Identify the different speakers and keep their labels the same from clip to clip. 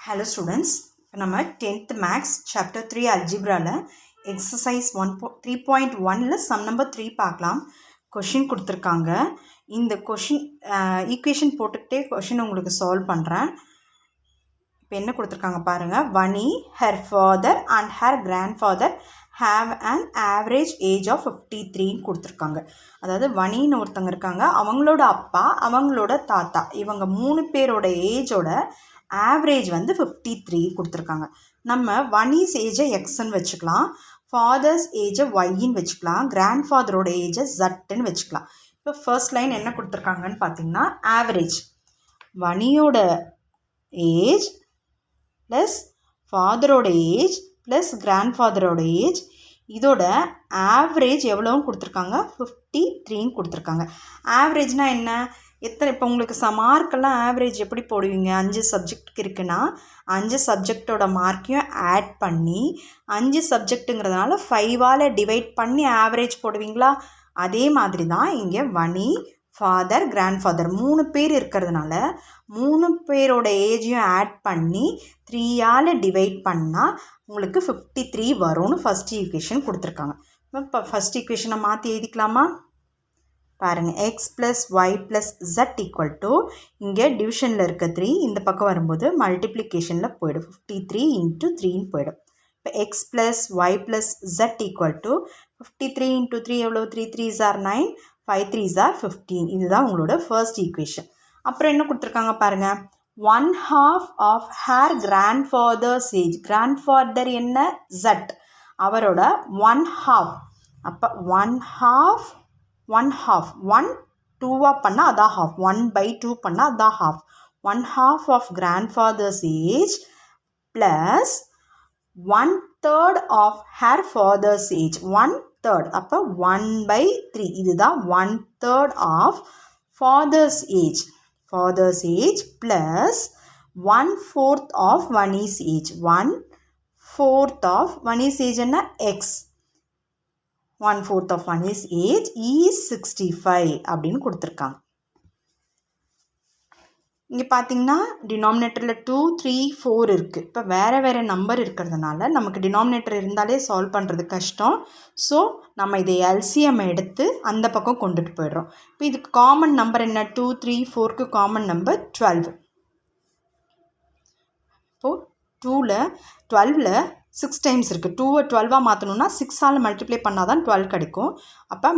Speaker 1: Hello students, நம்ம 10th Maths Chapter 3 Algebra Exercise 3.1 Sum number 3 பார்க்கலாம். Question கொடுத்திருக்காங்க. இந்த question equation போட்டுக்கிட்டே question உங்களுக்கு solve பண்ணுறேன். இப்போ என்ன கொடுத்திருக்காங்க பாருங்க. Vani, her father and her grandfather have an average age of 53 கொடுத்திருக்காங்க. அதாவது வனின்னு ஒருத்தங்க இருக்காங்க, அவங்களோட அப்பா அவங்களோட தாத்தா இவங்க மூணு பேரோட ஏஜோட ஆவரேஜ் வந்து 53 கொடுத்துருக்காங்க. நம்ம வனிஸ் ஏஜை எக்ஸ்ன்னு வச்சுக்கலாம், ஃபாதர்ஸ் ஏஜை ஒய்ன்னு வச்சுக்கலாம், கிராண்ட் ஃபாதரோட ஏஜை ஜட்டுன்னு வச்சுக்கலாம். இப்போ ஃபர்ஸ்ட் லைன் என்ன கொடுத்துருக்காங்கன்னு பார்த்தீங்கன்னா, ஆவரேஜ் வனியோட ஏஜ் ப்ளஸ் ஃபாதரோட ஏஜ் ப்ளஸ் கிராண்ட் ஃபாதரோட ஏஜ், இதோட ஆவரேஜ் எவ்வளோன்னு கொடுத்துருக்காங்க, 53ன்னு கொடுத்துருக்காங்க. ஆவரேஜ்னால் என்ன, எத்தனை இப்போ உங்களுக்கு மார்க்கெல்லாம் ஆவரேஜ் எப்படி போடுவீங்க, 5 சப்ஜெக்ட்டுக்கு இருக்குன்னா 5 சப்ஜெக்டோட மார்க்கையும் ஆட் பண்ணி 5 சப்ஜெக்ட்டுங்கிறதுனால 5ஆல் டிவைட் பண்ணி ஆவரேஜ் போடுவீங்களா, அதே மாதிரி தான் இங்கே வனி, ஃபாதர், கிராண்ட் ஃபாதர் 3 பேர் இருக்கிறதுனால 3 பேரோட ஏஜையும் ஆட் பண்ணி 3ஆல் டிவைட் பண்ணால் உங்களுக்கு 53 வரும்னு ஃபஸ்ட் ஈக்குவேஷன் கொடுத்துருக்காங்க. இப்போ ஃபஸ்ட் ஈக்குவேஷனை மாற்றி எழுதிக்கலாமா பாருங்கள். x plus y plus z equal to, இங்கே டிவிஷனில் இருக்க 3 இந்த பக்கம் வரும்போது மல்டிப்ளிகேஷனில் போயிடும், 53 இன்ட்டு 3ன்னு போயிடும். இப்போ x plus y plus z equal to 53 into 3 எவ்வளோ, 3 3s are 9, 5 3s are 15. இதுதான் உங்களோட ஃபர்ஸ்ட் ஈக்குவேஷன். அப்புறம் என்ன கொடுத்துருக்காங்க பாருங்கள், 1/2 of her grand fathers age, grandfather என்ன z, அவரோட 1/2, அப்போ 1/2 1 2 பண்ணால் அதான் half, 1/2 பண்ணால் அதான் half, 1/2 of grand fathers age plus 1/3 of her father's age, 1/3 அப்போ 1/3, இதுதான் 1/3 of father's age plus 1/4 of Vani's age, 1/4 of Vani's age என்ன x, 1/4 of Vani's age is 65 அப்படின்னு கொடுத்துருக்காங்க. இங்கே பார்த்தீங்கன்னா டினாமினேட்டரில் 2 3 4 இருக்குது. இப்போ வேறு நம்பர் இருக்கிறதுனால நமக்கு டினாமினேட்டர் இருந்தாலே சால்வ் பண்ணுறது கஷ்டம். ஸோ நம்ம இதை எல்சிஎம் எடுத்து அந்த பக்கம் கொண்டுட்டு போயிடுறோம். இப்போ இதுக்கு காமன் நம்பர் என்ன, 2 3 4க்கு காமன் நம்பர் 12. இப்போது 12ல் 6 டைம்ஸ் இருக்குது. 2 12ஆக மாற்றணுன்னா 6ஆல் மல்டிப்ளை பண்ணால் தான் 12 கிடைக்கும். அப்போ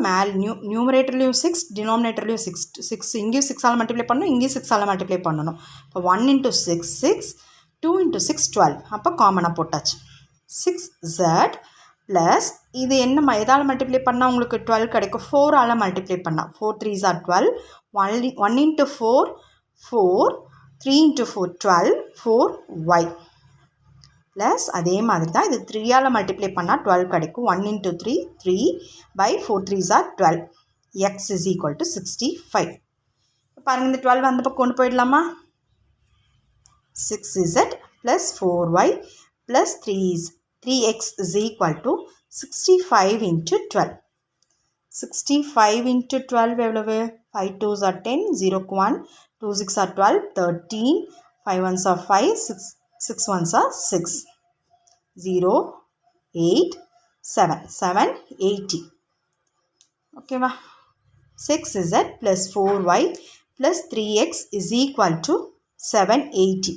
Speaker 1: நியூமரேட்டர்லேயும் 6 டினாமினேட்டர்லேயும் 6 இங்கேயும் 6ஆல் மல்டிப்ளை பண்ணணும், இங்கேயும் 6ஆல் மல்டிப்ளை பண்ணணும். இப்போ 1 × 6 6, 2 × 6 12, அப்போ காமனாக போட்டாச்சு. 6z ப்ளஸ் இது என்ன எதால் மல்டிப்ளை பண்ணால் உங்களுக்கு 12 கிடைக்கும், 4ஆல் மல்டிப்ளை பண்ணால் 4 3s are 12, 1 × 4 4, 3 × 4 12, 4y ப்ளஸ் அதே மாதிரி தான் இது 3ஆல் மல்டிப்ளை பண்ணால் 12 கிடைக்கும், 1 × 3 3/4 3s are 12, x is equal to 65. பாருங்கள், இந்த 12 அந்த பக்கம் கொண்டு போயிடலாமா, 6z plus 4y plus 3x is equal to 65 × 12. 65 × 12 எவ்வளவு, 5 2s are 10, 0க்கு 1, 2 6 are 12, 13, 5 1s are 5, 6 1s are 6, 0 8 7 7 80. ஓகேவா, 6z plus 4y plus 3x is equal to 780.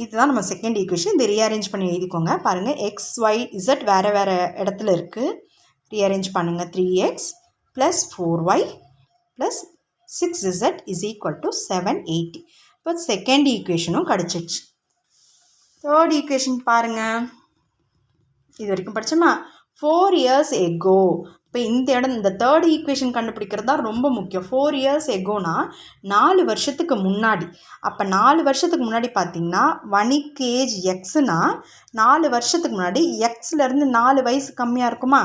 Speaker 1: இதுதான் நம்ம செகண்ட் ஈக்குவேஷன். இதை ரீஅரேஞ்ச் பண்ணி எழுதிக்கோங்க. பாருங்கள், x y z வேறு இடத்துல இருக்குது, ரீஅரேஞ்ச் பண்ணுங்கள். 3x plus 4y plus 6z is equal to 780. இப்போ செகண்ட் ஈக்குவேஷனும் கிடச்சிடுச்சு. தேர்ட் ஈக்குவேஷன் பாருங்கள், இது வரைக்கும் படித்தோமா, 4 years ago. இப்போ இந்த தேர்ட் ஈக்குவேஷன் கண்டுபிடிக்கிறது தான் ரொம்ப முக்கியம். 4 years agoனா 4 வருஷத்துக்கு முன்னாடி. அப்போ 4 வருஷத்துக்கு முன்னாடி பார்த்திங்கன்னா வனிக்கு ஏஜ் எக்ஸுனா 4 வருஷத்துக்கு முன்னாடி எக்ஸ்லேருந்து 4 வயசு கம்மியாக இருக்குமா,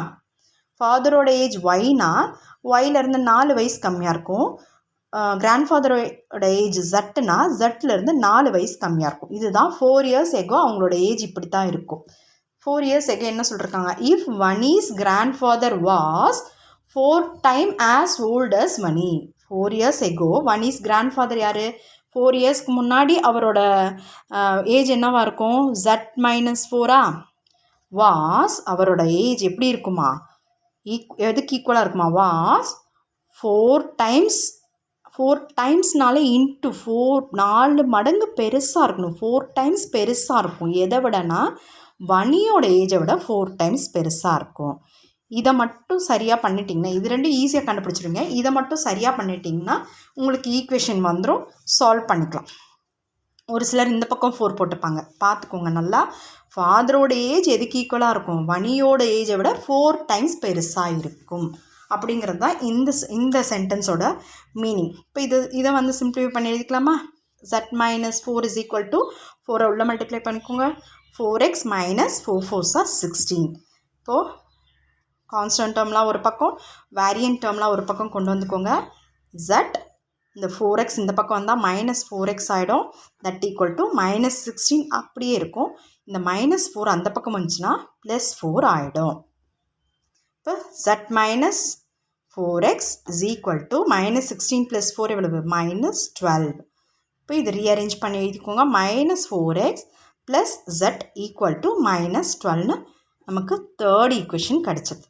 Speaker 1: ஃபாதரோட ஏஜ் ஒய்னா ஒய்லேருந்து 4 வயசு கம்மியாக இருக்கும், கிராண்ட் ஃபாதரோட ஏஜ் ஜட்டுனா ஜட்லேருந்து 4 வயசு கம்மியாக இருக்கும். இதுதான் 4 years ago அவங்களோட ஏஜ் இப்படி தான் இருக்கும். 4 years ago என்ன சொல்லியிருக்காங்க, if Vani's grand father was 4 times as old as Vani. 4 years ago Vani's grand father யார், 4 இயர்ஸ்க்கு முன்னாடி அவரோட ஏஜ் என்னவாக இருக்கும்? Z - 4 வாஸ் அவரோட ஏஜ் எப்படி இருக்குமா? எதுக்கு ஈக்குவலாக இருக்குமா? வாஸ் 4 டைம்ஸ்னால இன்ட்டு 4 மடங்கு பெருசாக இருக்கணும். 4 டைம்ஸ் பெருசாக இருக்கும். எதை விடனா வனியோட ஏஜை விட 4 டைம்ஸ் பெருசாக இருக்கும். இதை மட்டும் சரியாக பண்ணிட்டீங்கன்னா, இது ரெண்டும் ஈஸியாக கண்டுபிடிச்சிருங்க. இதை மட்டும் சரியாக பண்ணிட்டீங்கன்னா உங்களுக்கு ஈக்குவேஷன் வந்துடும், சால்வ் பண்ணிக்கலாம். ஒரு சிலர் இந்த பக்கம் 4 போட்டுப்பாங்க, பார்த்துக்கோங்க நல்லா. ஃபாதரோட ஏஜ் எதுக்கு ஈக்குவலாக இருக்கும்? வனியோட ஏஜை விட 4 டைம்ஸ் பெருசாக இருக்கும் அப்படிங்கிறது தான் இந்த சென்டென்ஸோட மீனிங். இப்போ இதை வந்து சிம்பிளிஃபை பண்ணி எழுதிக்கலாமா? Z - 4 = 4 உள்ள மல்டிப்ளை பண்ணிக்கோங்க. 4x - 4 4s are 16. இப்போது கான்ஸ்டன்ட் டேர்ம்லாம் ஒரு பக்கம், வேரியன்ட் டேர்ம்லாம் ஒரு பக்கம் கொண்டு வந்துக்கோங்க. Z இந்த 4x இந்த பக்கம் வந்தால் -4x ஆகிடும். தட் ஈக்குவல் டு -16 அப்படியே இருக்கும். இந்த -4 அந்த பக்கம் வந்துச்சுன்னா +4 ஆகிடும். இப்போ Z - 4x = -16 + 4 எவ்வளவு? -12. இப்போ இது ரீஅரேஞ்ச் பண்ணி எழுதிக்கோங்க. -4x + Z = -12ன்னு நமக்கு தேர்ட் ஈக்குவேஷன் கிடச்சிது.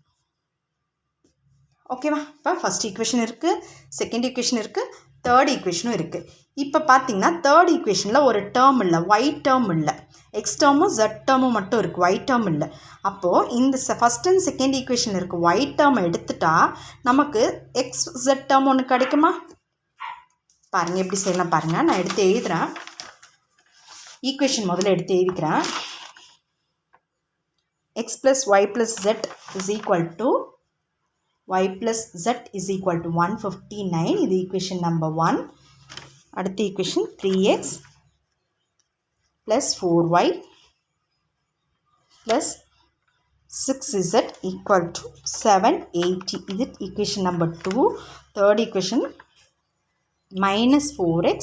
Speaker 1: ஓகேவா? இப்போ ஃபஸ்ட் ஈக்குவேஷன் இருக்குது, செகண்ட் ஈக்குவேஷன் இருக்குது, தேர்ட் ஈக்குவேஷனும் இருக்குது. இப்போ பார்த்தீங்கன்னா தேர்ட் ஈக்குவேஷனில் ஒரு டேர்ம் இல்லை, ஒயிட் டேர்ம் இல்லை. எக்ஸ் டேர்மும் Z டேர்மும் மட்டும் இருக்குது, ஒயிட் டேர்ம் இல்லை. அப்போது இந்த ஃபஸ்ட் அண்ட் செகண்ட் ஈக்குவேஷன் இருக்குது ஒயிட் டேர்ம் எடுத்துட்டா நமக்கு XZ டேர்ம் ஒன்று கிடைக்குமா? பாருங்கள் எப்படி செய்யலாம் பாருங்கள். நான் எடுத்து எழுதுகிறேன். ஈக்குவேஷன் முதல்ல எடுத்து எழுதிக்கிறேன். x + y + z = y + z = 159. இது ஈக்குவேஷன் நம்பர் 1. அடுத்த ஈக்குவேஷன் 3x + 4y + 6z = 780. இது equation number 2. Third equation -4x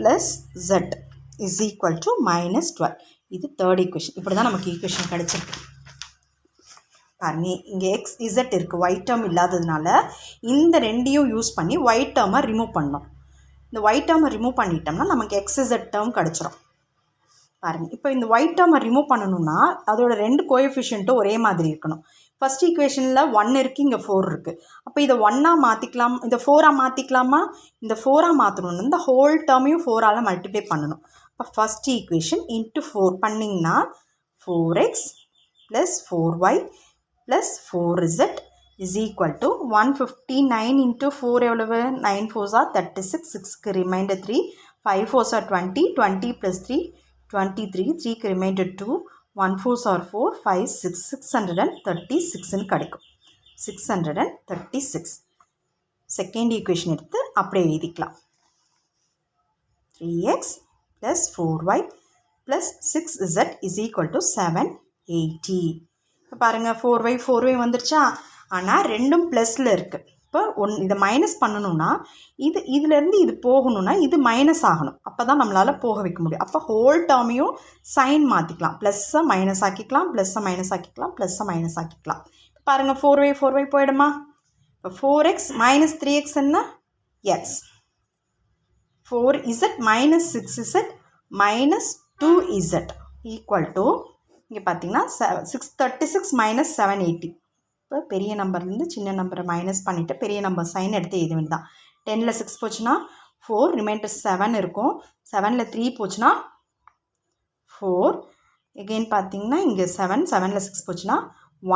Speaker 1: + z = -12. இது தேர்ட் ஈக்குவேஷன். இப்படி தான் நமக்கு ஈக்குவேஷன் கிடச்சிருக்கு. பாருங்க, இங்கே XZ இருக்குது, ஒயிட் டேர்ம் இல்லாததுனால இந்த ரெண்டையும் யூஸ் பண்ணி ஒயிட் டேர்மை ரிமூவ் பண்ணோம். இந்த ஒயிட் டேர்மை ரிமூவ் பண்ணிட்டோம்னா நமக்கு XZ டேர்ம் கிடச்சிரும். பாருங்கள், இப்போ இந்த ஒயிட் டேர்மை ரிமூவ் பண்ணணும்னா அதோட 2 கோஎஃபிஷியன்ட்டும் ஒரே மாதிரி இருக்கணும். ஃபஸ்ட் ஈக்குவேஷனில் 1 இருக்குது, இங்கே 4 இருக்குது. அப்போ இதை 1ஆக மாற்றிக்கலாம், இந்த 4ஆக மாற்றிக்கலாமா? இந்த 4ஆக மாற்றணும்னு இந்த ஹோல் டேர்மையும் 4ஆல் மல்டிப்ளை பண்ணணும். இப்போ ஃபஸ்ட் ஈக்குவேஷன் இன்ட்டு 4 பண்ணிங்கன்னா 4x + 4y + 4z = 159 × 4 எவ்வளவு? 9 4s are 36, 6க்கு ரிமைண்டர் 3, 5 4s are 20, 20 + 3 23, 3க்கு ரிமைண்டர் 2, 1 4s are 4, 5 6, 636ன்னு கிடைக்கும். 636. செகண்ட் ஈக்குவேஷன் எடுத்து அப்படியே எழுதிக்கலாம். 3x + 4y + 6z = 780. இப்போ பாருங்கள், 4y வந்துருச்சா? ஆனால் ரெண்டும் ப்ளஸில் இருக்குது. இப்போ இதை மைனஸ் பண்ணணுன்னா இதிலேருந்து இது போகணுன்னா இது மைனஸ் ஆகணும். அப்போ தான் நம்மளால் போக வைக்க முடியும். அப்போ ஹோல் டேர்மையும் சைன் மாற்றிக்கலாம். ப்ளஸ்ஸை மைனஸ் ஆக்கிக்கலாம், ப்ளஸ்ஸை மைனஸ் ஆக்கிக்கலாம், ப்ளஸ்ஸை மைனஸ் ஆக்கிக்கலாம். இப்போ பாருங்கள், 4y போயிடுமா? இப்போ 4x - 3x என்ன? x. 4z - 6z - 2z = இங்கே பார்த்தீங்கன்னா 636 - 780. இப்போ பெரிய நம்பர்லேருந்து சின்ன நம்பரை மைனஸ் பண்ணிவிட்டு பெரிய நம்பர் சைன் எடுத்து எழுத வேண்டியதான். 10ல் 6 போச்சுன்னா 4, ரிமைண்டர் 7 இருக்கும். 7ல் 3 போச்சுன்னா 4. எகெயின் பார்த்தீங்கன்னா இங்கே 7ல் 6 போச்சுன்னா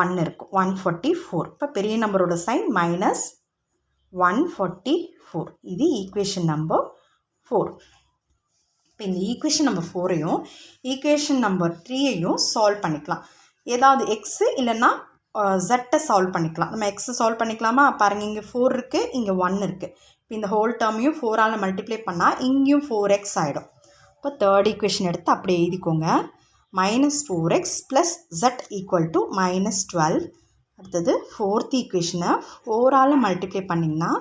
Speaker 1: 1 இருக்கும். 144. இப்போ பெரிய நம்பரோட சைன் -144. இது ஈக்குவேஷன் நம்பர் 4. இப்போ இந்த ஈக்குவேஷன் நம்பர் 4ஐயும் ஈக்குவேஷன் நம்பர் 3ஐயும் சால்வ் பண்ணிக்கலாம். ஏதாவது எக்ஸு இல்லைன்னா ஜெட்டை சால்வ் பண்ணிக்கலாம். நம்ம எக்ஸை சால்வ் பண்ணிக்கலாமா? பாருங்கள், இங்கே 4 இருக்குது, இங்கே 1 இருக்குது. இப்போ இந்த ஹோல் டேர்மையும் 4ஆல் மல்டிப்ளை பண்ணால் இங்கேயும் 4x ஆகிடும். இப்போ தேர்ட் ஈக்குவேஷன் எடுத்து அப்படியே எழுதிக்கோங்க. -4x + z = -12. அடுத்தது ஃபோர்த் ஈக்குவேஷனை 4ஆல் மல்டிப்ளை பண்ணிங்கன்னா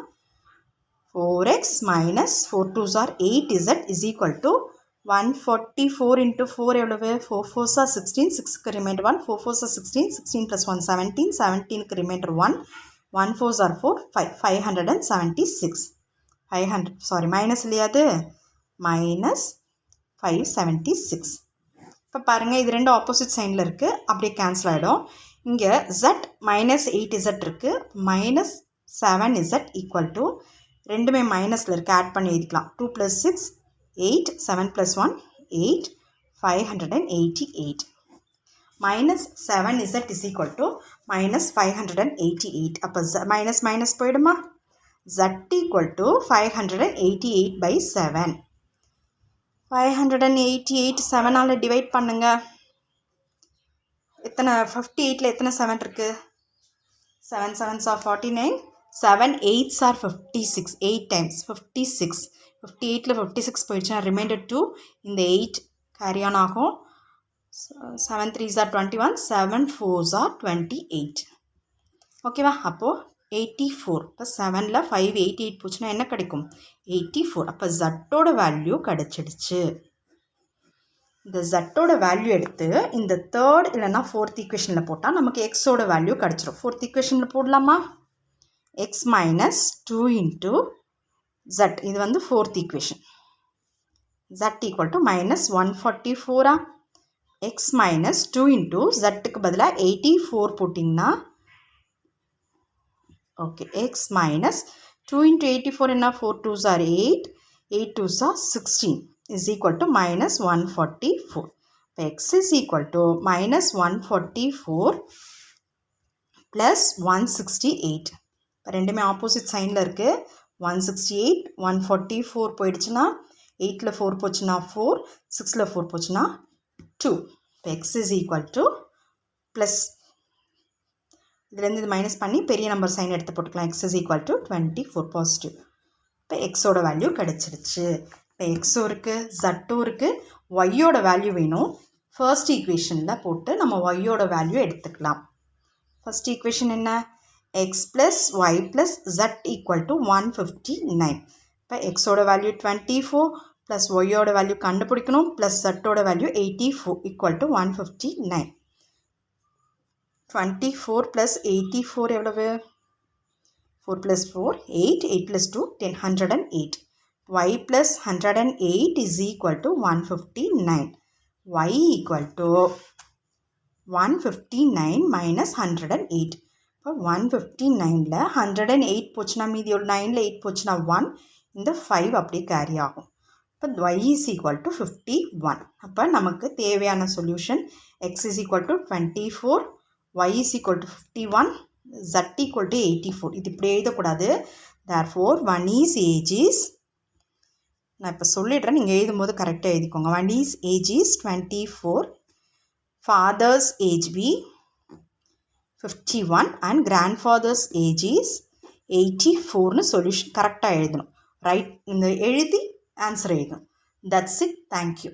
Speaker 1: 4x - 4 2s are 8z = 144 × 4 எவ்வளவு? 4 4s are 16, 6க்கு ரிமைண்டர் 1, 4 4s are 16, 16 + 1 17, 17க்கு ரிமைண்டர் 1, 1 4s are 4, 576. மைனஸ் இல்லையாது, minus 576. இப்போ பாருங்கள், இது ரெண்டு ஆப்போசிட் சைனில் இருக்குது, அப்படியே கேன்சல் ஆகிடும். இங்கே z minus 8z இருக்குது, minus 7z equal to ரெண்டுமே மைனஸில் இருக்குது, ஆட் பண்ணி எழுதிக்கலாம். 2 plus 6 8, 7 plus 1 8, 588. minus 7z is equal to minus 588. அப்போ minus minus போயிடுமா? z equal to 588 by 7. 588 7ஆல் divide பண்ணுங்க. எத்தனை 58ல் எத்தனை 7 இருக்குது? 7 7s are 49, 7 8s are 56, 8 times 56. 58ல் 56 போயிடுச்சுன்னா ரிமைண்டர் 2, இந்த 8 கேரி ஆன் ஆகும். 7 3s are 21, 7 4s are 28. ஓகேவா? அப்போது 84. இப்போ 7ல் 588 போச்சுன்னா என்ன கிடைக்கும்? 84. அப்போ ஜட்டோட வேல்யூ கிடச்சிடுச்சு. இந்த ஜட்டோட வேல்யூ எடுத்து இந்த தேர்ட் இல்லைனா ஃபோர்த் ஈக்குவேஷனில் போட்டால் நமக்கு எக்ஸோட வேல்யூ கிடச்சிடும். ஃபோர்த் ஈக்குவேஷனில் போடலாமா? எக்ஸ் மைனஸ் 2 இன்ட்டு ஜட், இது வந்து fourth equation. Z equal to minus 144. X minus 2 into ஜட்டுக்கு பதிலாக 84 போட்டிங்கன்னா ஓகே, எக்ஸ் மைனஸ் 2 இன்ட்டு 84 என்ன? 4 2s are 8, 8 2s are 16 is equal to minus 144. x is equal to minus 144 plus 168. இப்போ ரெண்டுமே opposite சைனில் இருக்குது. 168 144 போயிடுச்சுன்னா 8ல் 4 போச்சுன்னா 4, 6ல் 4 போச்சுன்னா 2. இப்போ x is equal to plus, இதுலேருந்து இது மைனஸ் பண்ணி பெரிய நம்பர் சைன் எடுத்து போட்டுக்கலாம். x is equal to 24 positive. இப்போ எக்ஸோட வேல்யூ கிடச்சிருச்சு. இப்போ எக்ஸும் இருக்குது, ஜட்டும் இருக்குது. ஒய்யோட வேல்யூ வேணும். ஃபர்ஸ்ட் ஈக்குவேஷனில் போட்டு நம்ம ஒய்யோட வேல்யூ எடுத்துக்கலாம். ஃபர்ஸ்ட் ஈக்குவேஷன் என்ன? X plus y plus z equal to 159. இப்போ எக்ஸோட வேல்யூ 24 ப்ளஸ் ஒய்யோட வேல்யூ கண்டுபிடிக்கணும், ப்ளஸ் ஜட்டோட வேல்யூ 84 ஈக்குவல் டு 159. 24 plus 84 எவ்வளவு? 4 plus 4 8, 8 plus 2 10, 108. y plus 108 is equal to 159. y equal to 159 minus 108. இப்போ 159ல் 108 போச்சுன்னா மீதி ஒரு 9ல் 8 போச்சுன்னா 1, இந்த 5 அப்படியே கேரி ஆகும். இப்போ y is equal to 51. அப்போ நமக்கு தேவையான solution x is equal to 24, y is equal to 51, z equal to 84. இது இப்படி எழுதக்கூடாது. therefore 1 is age is, நான் இப்போ சொல்லிடுறேன், நீங்கள் எழுதும்போது கரெக்டாக எழுதிக்கோங்க. 1 is age is 24, father's age be 51 and grandfather's age is 84னு சொல்யூஷன் கரெக்டாக எழுதணும். ரைட், இந்த எழுதி ஆன்சர் எழுதணும். That's it. தேங்க்யூ.